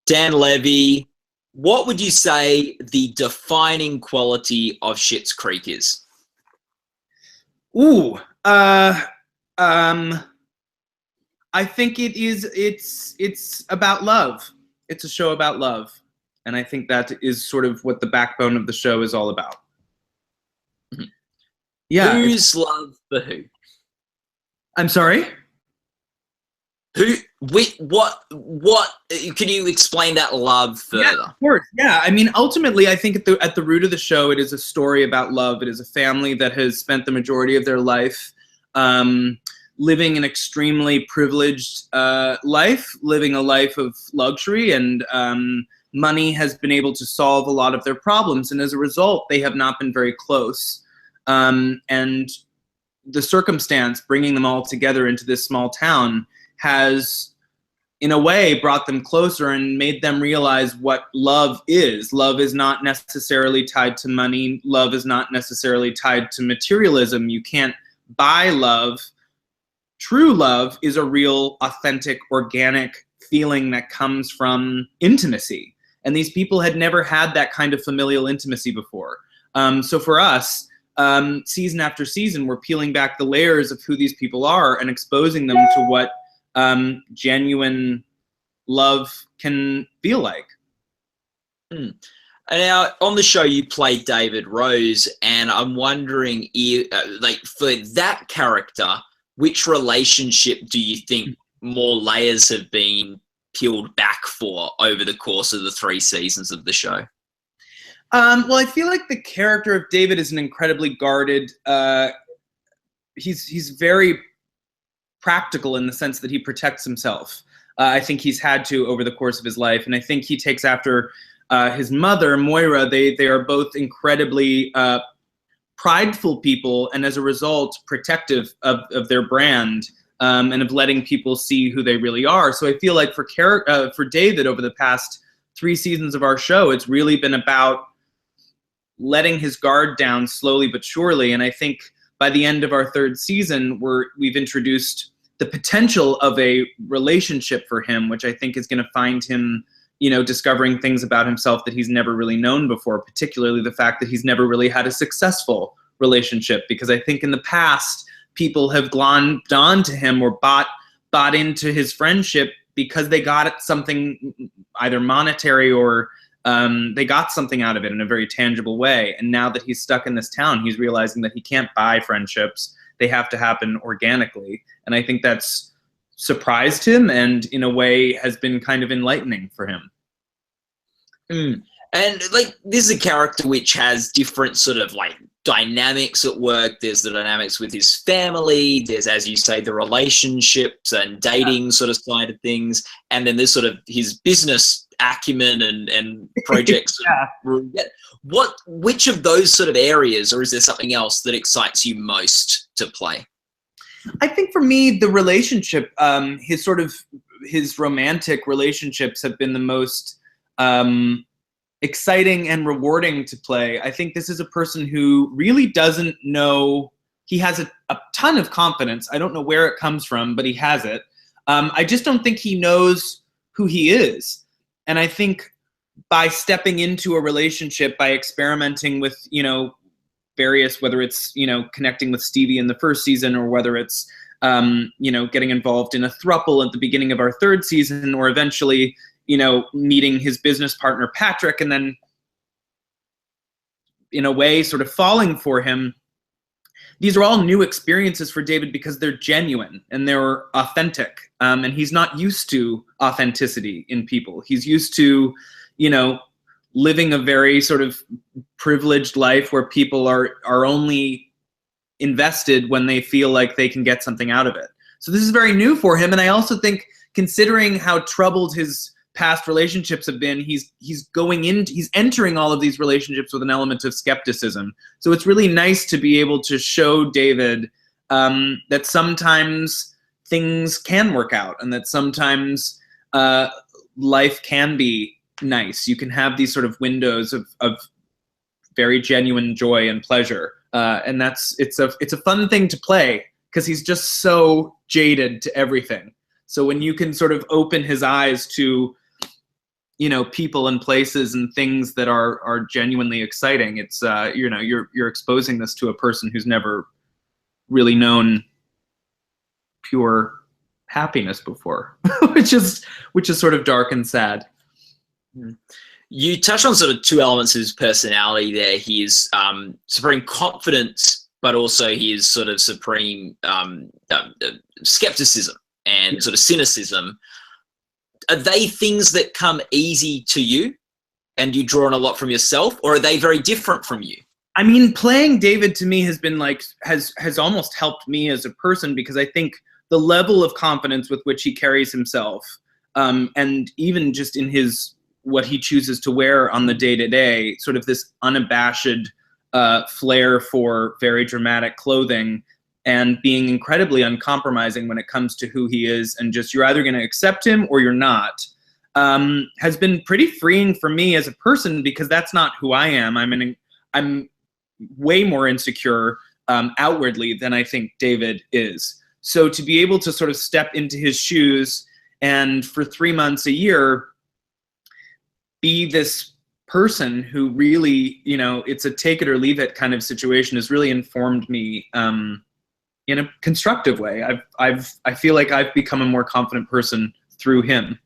Dan Levy, what would you say the defining quality of Schitt's Creek is? Ooh, uh, um, I think it's about love. It's a show about love, and I think that is sort of what the backbone of the show is all about. Yeah. Whose love for who? I'm sorry? Who? What? Can you explain that love further? Yeah, of course. Yeah, I mean, ultimately, I think at the root of the show, it is a story about love. It is a family that has spent the majority of their life living an extremely privileged life, living a life of luxury, and money has been able to solve a lot of their problems. And as a result, they have not been very close. And the circumstance bringing them all together into this small town has, in a way, brought them closer and made them realize what love is. Love is not necessarily tied to money. Love is not necessarily tied to materialism. You can't buy love. True love is a real, authentic, organic feeling that comes from intimacy. And these people had never had that kind of familial intimacy before. So for us, season after season, we're peeling back the layers of who these people are and exposing them to what genuine love can feel like. And now on the show you played David Rose, and I'm wondering, like, for that character, which relationship do you think more layers have been peeled back for over the course of the 3 seasons of the show? Well, I feel like the character of David is an incredibly guarded. He's very practical in the sense that he protects himself. I think he's had to over the course of his life, and I think he takes after his mother, Moira. They are both incredibly prideful people, and as a result, protective of their brand and of letting people see who they really are. So I feel like for David, over the past 3 seasons of our show, it's really been about letting his guard down slowly but surely. And I think by the end of our 3rd season, we've introduced the potential of a relationship for him, which I think is going to find him, discovering things about himself that he's never really known before, particularly the fact that he's never really had a successful relationship. Because I think in the past, people have glommed on to him or bought into his friendship because they got something either monetary or they got something out of it in a very tangible way. And now that he's stuck in this town, he's realizing that he can't buy friendships. They have to happen organically. And I think that's surprised him and in a way has been kind of enlightening for him. And like, this is a character which has different sort of like dynamics at work. There's the dynamics with his family. There's, as you say, the relationships and dating sort of side of things. And then there's sort of his business acumen and projects. Which of those sort of areas, or is there something else that excites you most to play? I think for me, the relationship, his romantic relationships have been the most exciting and rewarding to play. I think this is a person who really doesn't know. He has a ton of confidence. I don't know where it comes from, but he has it. I just don't think he knows who he is. And I think by stepping into a relationship, by experimenting with, various, whether it's, connecting with Stevie in the 1st season, or whether it's, getting involved in a throuple at the beginning of our 3rd season, or eventually, meeting his business partner, Patrick, and then in a way sort of falling for him. These are all new experiences for David because they're genuine and they're authentic. And he's not used to authenticity in people. He's used to, living a very sort of privileged life where people are only invested when they feel like they can get something out of it. So this is very new for him. And I also think, considering how troubled his past relationships have been, he's entering all of these relationships with an element of skepticism. So it's really nice to be able to show David that sometimes things can work out, and that sometimes life can be nice. You can have these sort of windows of very genuine joy and pleasure, and it's a fun thing to play because he's just so jaded to everything. So when you can sort of open his eyes to people and places and things that are genuinely exciting. It's you're exposing this to a person who's never really known pure happiness before, which is sort of dark and sad. You touched on sort of two elements of his personality there. He is supreme confidence, but also he is sort of supreme skepticism and sort of cynicism. Are they things that come easy to you and you draw on a lot from yourself, or are they very different from you? I mean, playing David to me has been has almost helped me as a person, because I think the level of confidence with which he carries himself, and even just in what he chooses to wear on the day-to-day, sort of this unabashed flair for very dramatic clothing, and being incredibly uncompromising when it comes to who he is, and just you're either going to accept him or you're not, has been pretty freeing for me as a person, because that's not who I am. I'm way more insecure outwardly than I think David is. So to be able to sort of step into his shoes and for 3 months a year be this person who really, it's a take it or leave it kind of situation, has really informed me in a constructive way. I feel like I've become a more confident person through him.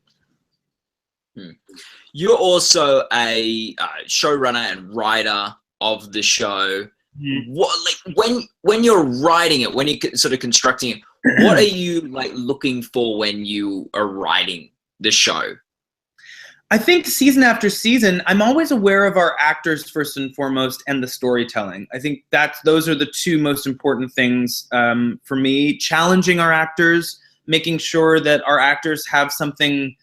You're also a showrunner and writer of the show. What, like, when you're writing it, when you're sort of constructing it, what are you like looking for when you are writing the show? I think season after season, I'm always aware of our actors first and foremost, and the storytelling. I think those are the two most important things for me. Challenging our actors, making sure that our actors have something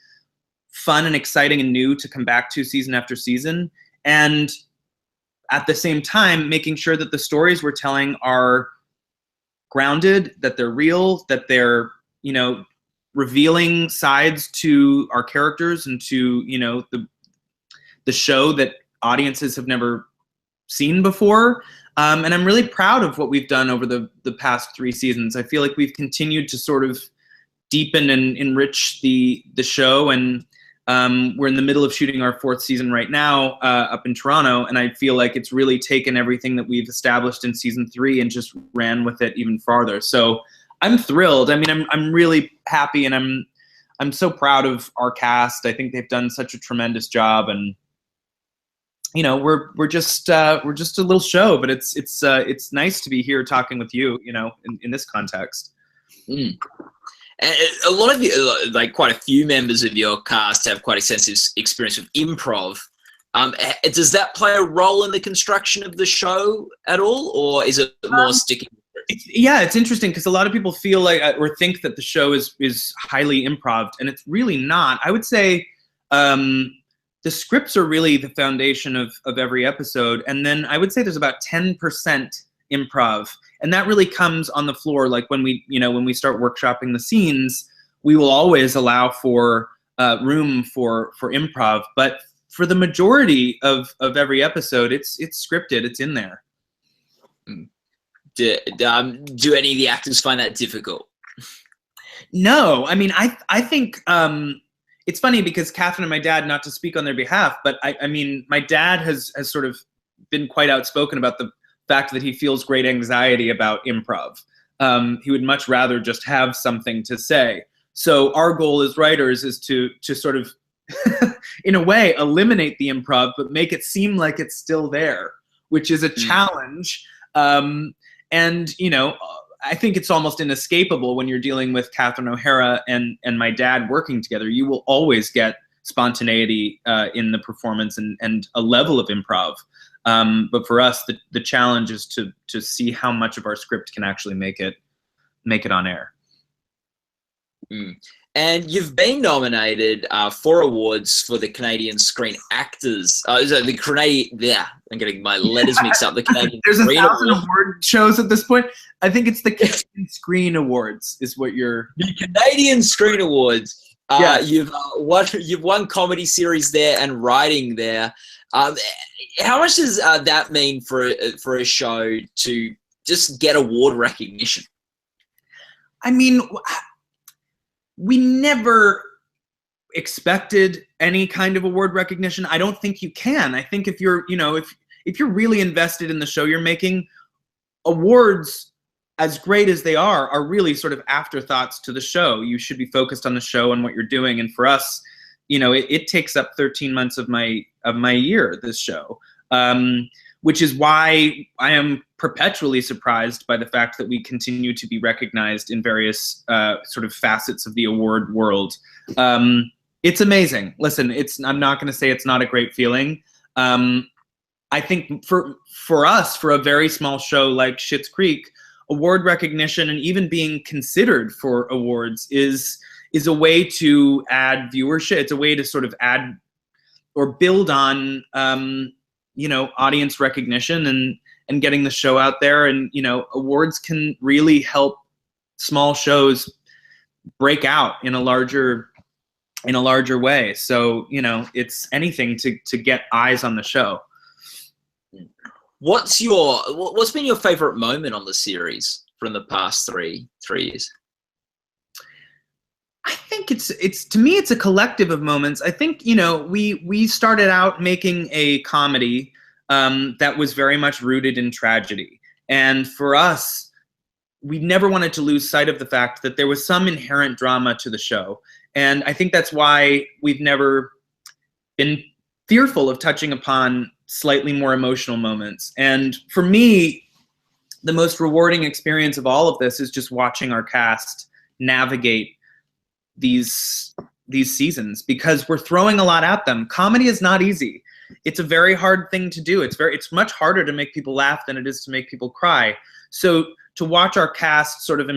fun and exciting and new to come back to season after season, and at the same time, making sure that the stories we're telling are grounded, that they're real, that they're, revealing sides to our characters and to, the show that audiences have never seen before. And I'm really proud of what we've done over the past 3 seasons. I feel like we've continued to sort of deepen and enrich the show, and we're in the middle of shooting our 4th season right now up in Toronto, and I feel like it's really taken everything that we've established in season 3 and just ran with it even farther. So I'm thrilled. I mean, I'm really happy, and I'm so proud of our cast. I think they've done such a tremendous job, and we're just a little show, but it's nice to be here talking with you, in this context. And a lot of you, like quite a few members of your cast, have quite extensive experience with improv. Does that play a role in the construction of the show at all, or is it more sticking? It's interesting, because a lot of people feel like or think that the show is highly improv, and it's really not. I would say the scripts are really the foundation of every episode, and then I would say there's about 10% improv, and that really comes on the floor. Like when we start workshopping the scenes, we will always allow for room for improv, but for the majority of every episode, it's scripted. It's in there. Do any of the actors find that difficult? No, I mean, I think it's funny, because Catherine and my dad, not to speak on their behalf, but I mean, my dad has sort of been quite outspoken about the fact that he feels great anxiety about improv. He would much rather just have something to say. So our goal as writers is to sort of, in a way, eliminate the improv, but make it seem like it's still there, which is a challenge. And, I think it's almost inescapable when you're dealing with Catherine O'Hara and my dad working together. You will always get spontaneity in the performance and a level of improv. But for us, the challenge is to see how much of our script can actually make it on air. And you've been nominated 4 awards for the Canadian Screen Actors. I'm getting my letters mixed up. The Canadian There's Screen 1,000 award shows at this point. I think it's the Canadian Screen Awards is what you're. The Canadian Screen Awards. Yeah. You've won comedy series there and writing there. How much does that mean for a show to just get award recognition? I mean, we never expected any kind of award recognition. I don't think you can. I think if you're, you know, if you're really invested in the show you're making, awards, as great as they are really sort of afterthoughts to the show. You should be focused on the show and what you're doing. And for us, you know, it takes up 13 months of my year, this show, which is why I am perpetually surprised by the fact that we continue to be recognized in various sort of facets of the award world. It's amazing. Listen, I'm not going to say it's not a great feeling. I think for us, for a very small show like Schitt's Creek, award recognition and even being considered for awards is a way to add viewership. It's a way to sort of add or build on, you know, audience recognition and getting the show out there. And, you know, awards can really help small shows break out in a larger way. So, you know, it's anything to get eyes on the show. What's been your favorite moment on the series from the past three years? I think it's to me, it's a collective of moments. I think, you know, we started out making a comedy that was very much rooted in tragedy. And for us, we never wanted to lose sight of the fact that there was some inherent drama to the show. And I think that's why we've never been fearful of touching upon slightly more emotional moments. And for me, the most rewarding experience of all of this is just watching our cast navigate these seasons, because we're throwing a lot at them. Comedy is not easy. It's a very hard thing to do. It's much harder to make people laugh than it is to make people cry. So to watch our cast sort of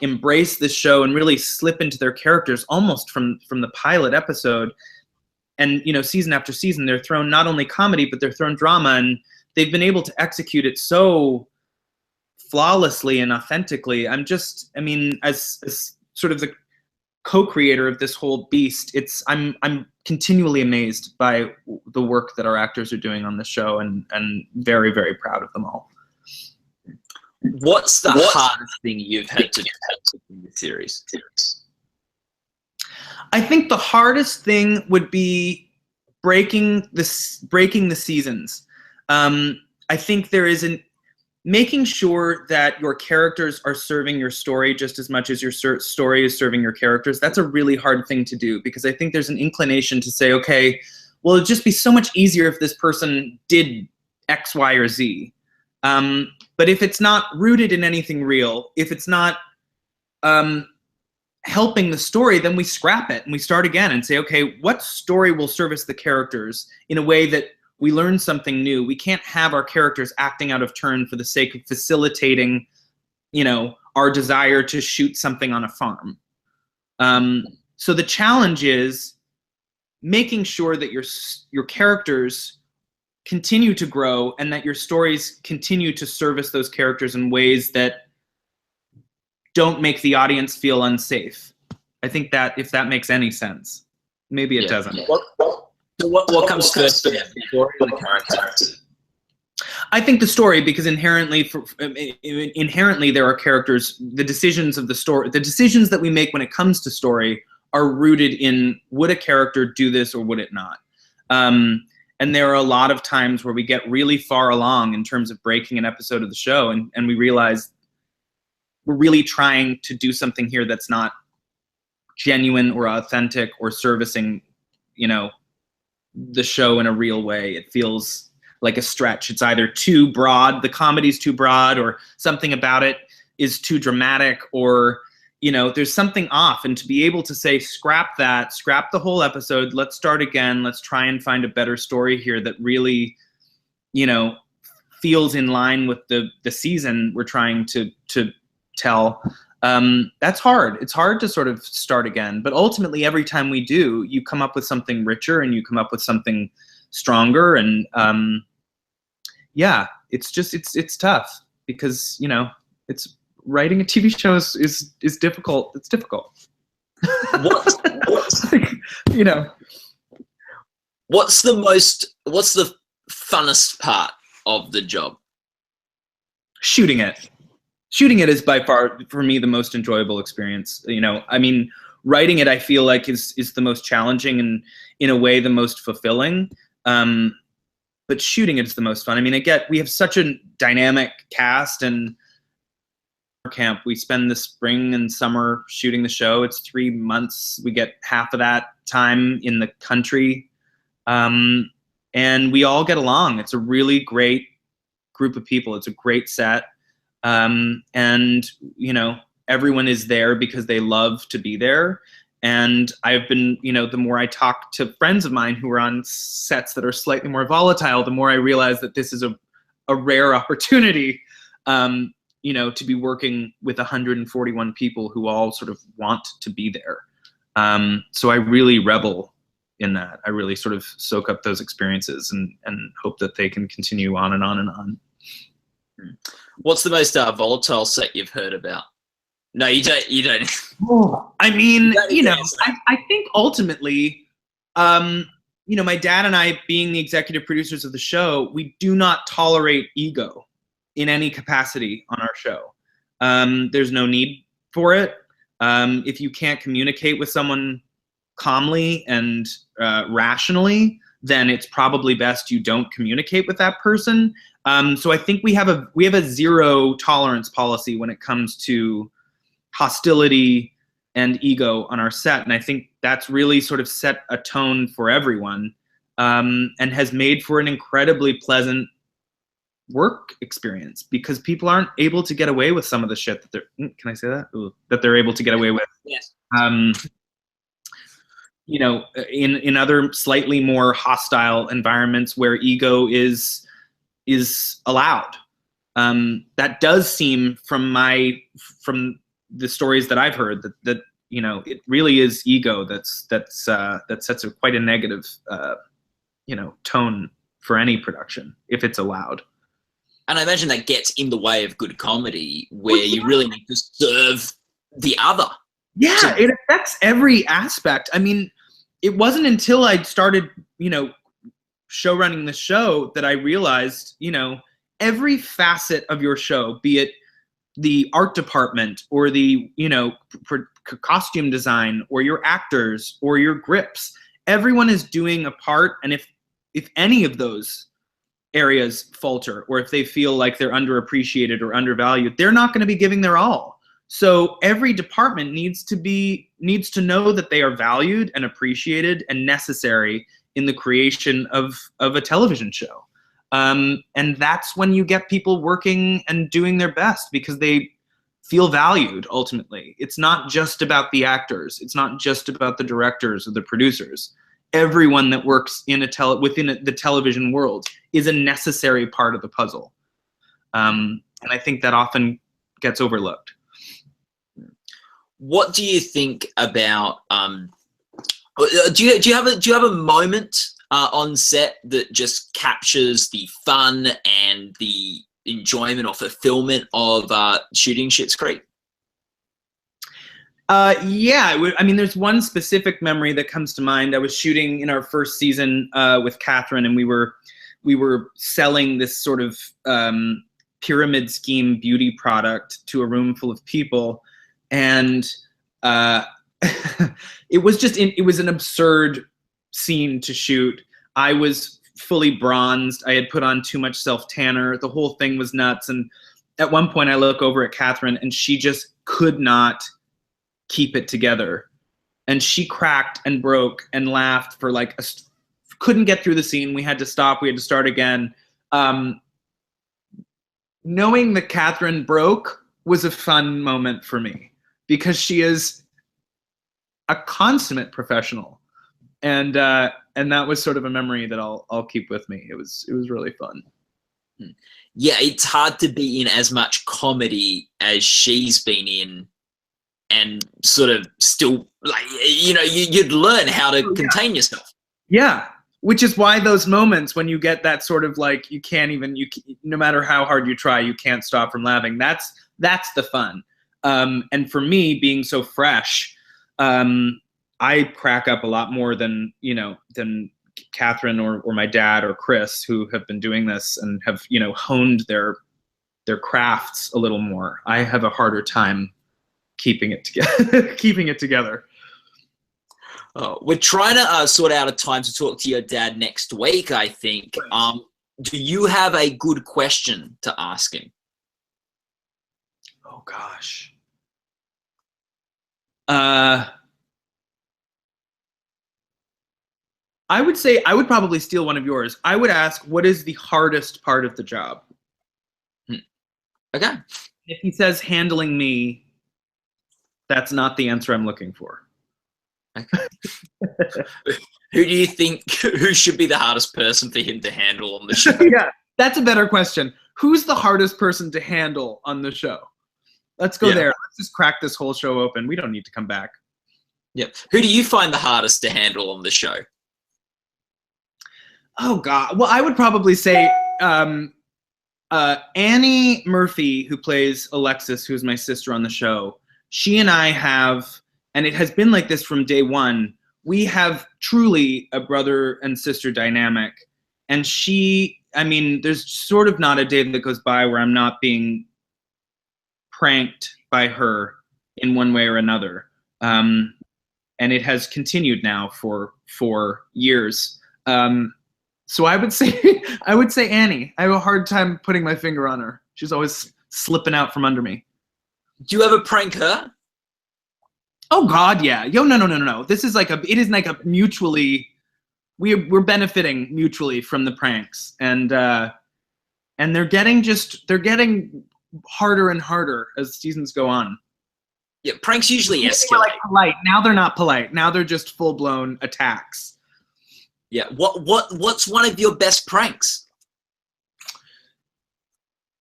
embrace this show and really slip into their characters almost from the pilot episode, and, you know, season after season, they're thrown not only comedy, but they're thrown drama, and they've been able to execute it so flawlessly and authentically. I mean, as sort of the co-creator of this whole beast, I'm continually amazed by the work that our actors are doing on the show, and very, very proud of them all. What's the hardest thing you've had to do in the series? I think the hardest thing would be breaking the seasons. I think there is making sure that your characters are serving your story just as much as your story is serving your characters. That's a really hard thing to do, because I think there's an inclination to say, okay, well, it'd just be so much easier if this person did X, Y, or Z. But if it's not rooted in anything real, if it's not helping the story, then we scrap it and we start again and say, okay, what story will service the characters in a way that we learn something new? We can't have our characters acting out of turn for the sake of facilitating, you know, our desire to shoot something on a farm. So the challenge is making sure that your characters continue to grow and that your stories continue to service those characters in ways that don't make the audience feel unsafe. I think that, if that makes any sense. Maybe it doesn't. What comes first, the story or the character? I think the story, because inherently there are characters. The decisions of the story, the decisions that we make when it comes to story, are rooted in, would a character do this or would it not? And there are a lot of times where we get really far along in terms of breaking an episode of the show, and we realize we're really trying to do something here that's not genuine or authentic or servicing, you know, the show in a real way. It feels like a stretch. It's either too broad, the comedy's too broad, or something about it is too dramatic, or, you know, there's something off. And to be able to say, scrap that, scrap the whole episode, let's start again, let's try and find a better story here that really, you know, feels in line with the season we're trying to tell. That's hard. It's hard to sort of start again, but ultimately every time we do, you come up with something richer and you come up with something stronger. And yeah, it's just, it's tough, because, you know, it's writing a TV show is difficult. It's difficult. What's you know, what's the funnest part of the job? Shooting it is by far, for me, the most enjoyable experience. You know, I mean, writing it, I feel like is the most challenging and in a way the most fulfilling. But shooting it is the most fun. I mean, we have such a dynamic cast, and camp, we spend the spring and summer shooting the show. It's 3 months. We get half of that time in the country. And we all get along. It's a really great group of people. It's a great set. And, you know, everyone is there because they love to be there. And I've been, you know, the more I talk to friends of mine who are on sets that are slightly more volatile, the more I realize that this is a rare opportunity, you know, to be working with 141 people who all sort of want to be there. So I really revel in that. I really sort of soak up those experiences and hope that they can continue on and on and on. What's the most volatile set you've heard about? No, you don't. You don't. Oh, I mean, you know, I think ultimately, you know, my dad and I, being the executive producers of the show, we do not tolerate ego in any capacity on our show. There's no need for it. If you can't communicate with someone calmly and rationally, then it's probably best you don't communicate with that person. So I think we have a zero tolerance policy when it comes to hostility and ego on our set, and I think that's really sort of set a tone for everyone, and has made for an incredibly pleasant work experience, because people aren't able to get away with some of the shit that they're, can I say that? Ooh, that they're able to get away with. Yes. You know, in other slightly more hostile environments where ego is allowed. That does seem from the stories that I've heard that you know, it really is ego that sets quite a negative you know, tone for any production if it's allowed. And I imagine that gets in the way of good comedy, where you really need to serve the other. Yeah, it affects every aspect. I mean, it wasn't until I started, you know, show running the show that I realized, you know, every facet of your show, be it the art department or the, you know, costume design or your actors or your grips, everyone is doing a part. And if any of those areas falter, or if they feel like they're underappreciated or undervalued, they're not going to be giving their all. So every department needs to know that they are valued and appreciated and necessary in the creation of a television show. And that's when you get people working and doing their best, because they feel valued ultimately. It's not just about the actors. It's not just about the directors or the producers. Everyone that works in within the television world is a necessary part of the puzzle. And I think that often gets overlooked. What do you think about? Do you have a moment on set that just captures the fun and the enjoyment or fulfillment of shooting Schitt's Creek? Yeah, I mean, there's one specific memory that comes to mind. I was shooting in our first season with Catherine, and we were selling this sort of pyramid scheme beauty product to a room full of people, and it was an absurd scene to shoot. I was fully bronzed. I had put on too much self-tanner. The whole thing was nuts. And at one point I look over at Catherine, and she just could not keep it together. And she cracked and broke and laughed for like couldn't get through the scene. We had to stop. We had to start again. Knowing that Catherine broke was a fun moment for me, because she is a consummate professional. And that was sort of a memory that I'll keep with me. It was really fun. Yeah, it's hard to be in as much comedy as she's been in, and sort of still, like, you know, you'd learn how to contain yourself. Yeah, which is why those moments when you get that sort of like no matter how hard you try, you can't stop from laughing. That's the fun. And for me, being so fresh, I crack up a lot more than Catherine or my dad or Chris, who have been doing this and have, you know, honed their crafts a little more. I have a harder time keeping it together. We're trying to sort out a time to talk to your dad next week, I think. Right. Do you have a good question to ask him? Oh gosh. I would say I would probably steal one of yours. I would ask, what is the hardest part of the job? Okay. If he says handling me, that's not the answer I'm looking for. Okay. Who do you think who should be the hardest person for him to handle on the show? Yeah, that's a better question. Who's the hardest person to handle on the show? Let's go there. Let's just crack this whole show open. We don't need to come back. Yep. Who do you find the hardest to handle on the show? Oh God. Well, I would probably say Annie Murphy, who plays Alexis, who's my sister on the show. She and I have, and it has been like this from day one, we have truly a brother and sister dynamic. And she, I mean, there's sort of not a day that goes by where I'm not being pranked by her in one way or another. And it has continued now for 4 years. So I would say Annie. I have a hard time putting my finger on her. She's always slipping out from under me. Do you ever prank her? Oh God, yeah. Yo, no. It is like a mutually, we're benefiting mutually from the pranks, and they're getting harder and harder as seasons go on. Yeah, pranks usually escalate. Like polite. Now they're not polite. Now they're just full blown attacks. Yeah. What's one of your best pranks?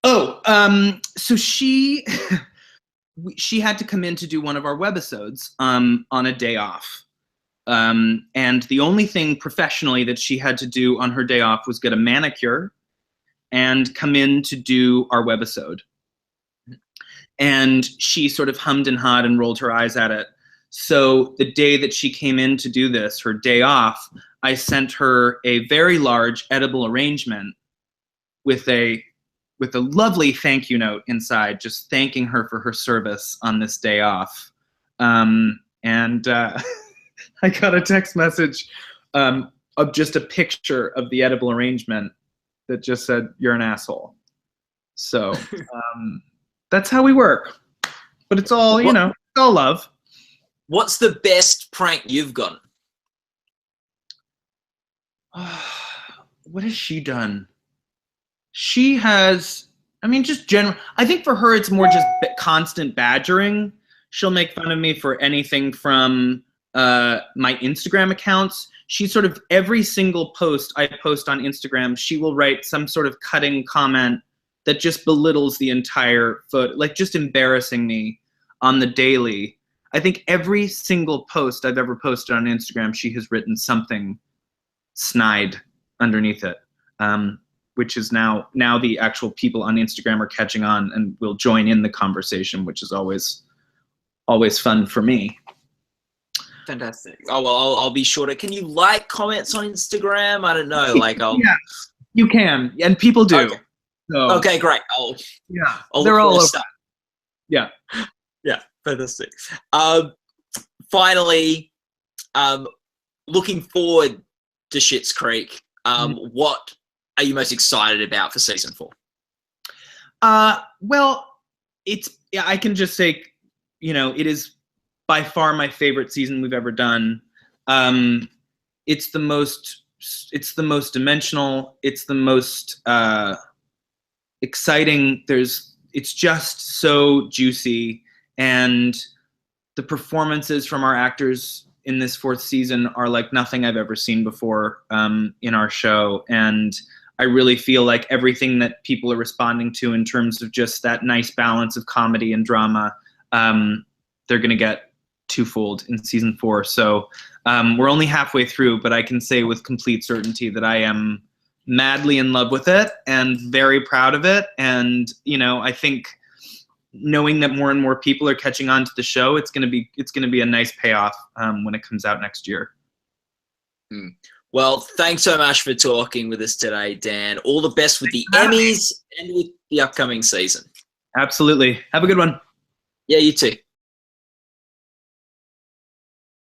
Oh, so she had to come in to do one of our webisodes on a day off. And the only thing professionally that she had to do on her day off was get a manicure and come in to do our webisode. And she sort of hummed and hawed and rolled her eyes at it. So the day that she came in to do this, her day off, I sent her a very large edible arrangement with a lovely thank you note inside, just thanking her for her service on this day off. I got a text message of just a picture of the edible arrangement that just said, "You're an asshole." So that's how we work. But it's all, it's all love. What's the best prank you've gotten? What has she done? She has, just general. I think for her, it's more just constant badgering. She'll make fun of me for anything from my Instagram accounts. She sort of, every single post I post on Instagram, she will write some sort of cutting comment that just belittles the entire photo, like just embarrassing me on the daily. I think every single post I've ever posted on Instagram, she has written something snide underneath it, which is now the actual people on Instagram are catching on and will join in the conversation, which is always fun for me. Fantastic. Oh well, I'll be sure to. Can you like comments on Instagram? I don't know. Yeah, you can, and people do. Okay, okay, great. They're all over. Yeah. Yeah, fantastic. Finally, looking forward to Schitt's Creek. What are you most excited about for season 4? Well, I can just say, it is by far my favorite season we've ever done. It's the most dimensional. It's the most exciting. It's just so juicy, and the performances from our actors in this 4th season are like nothing I've ever seen before in our show. And I really feel like everything that people are responding to in terms of just that nice balance of comedy and drama, they're going to get twofold in season 4. So we're only halfway through, but I can say with complete certainty that I am madly in love with it and very proud of it. And, I think knowing that more and more people are catching on to the show, it's going to be a nice payoff when it comes out next year. Well, thanks so much for talking with us today, Dan. All the best with the Emmys and with the upcoming season. Absolutely. Have a good one. Yeah, you too.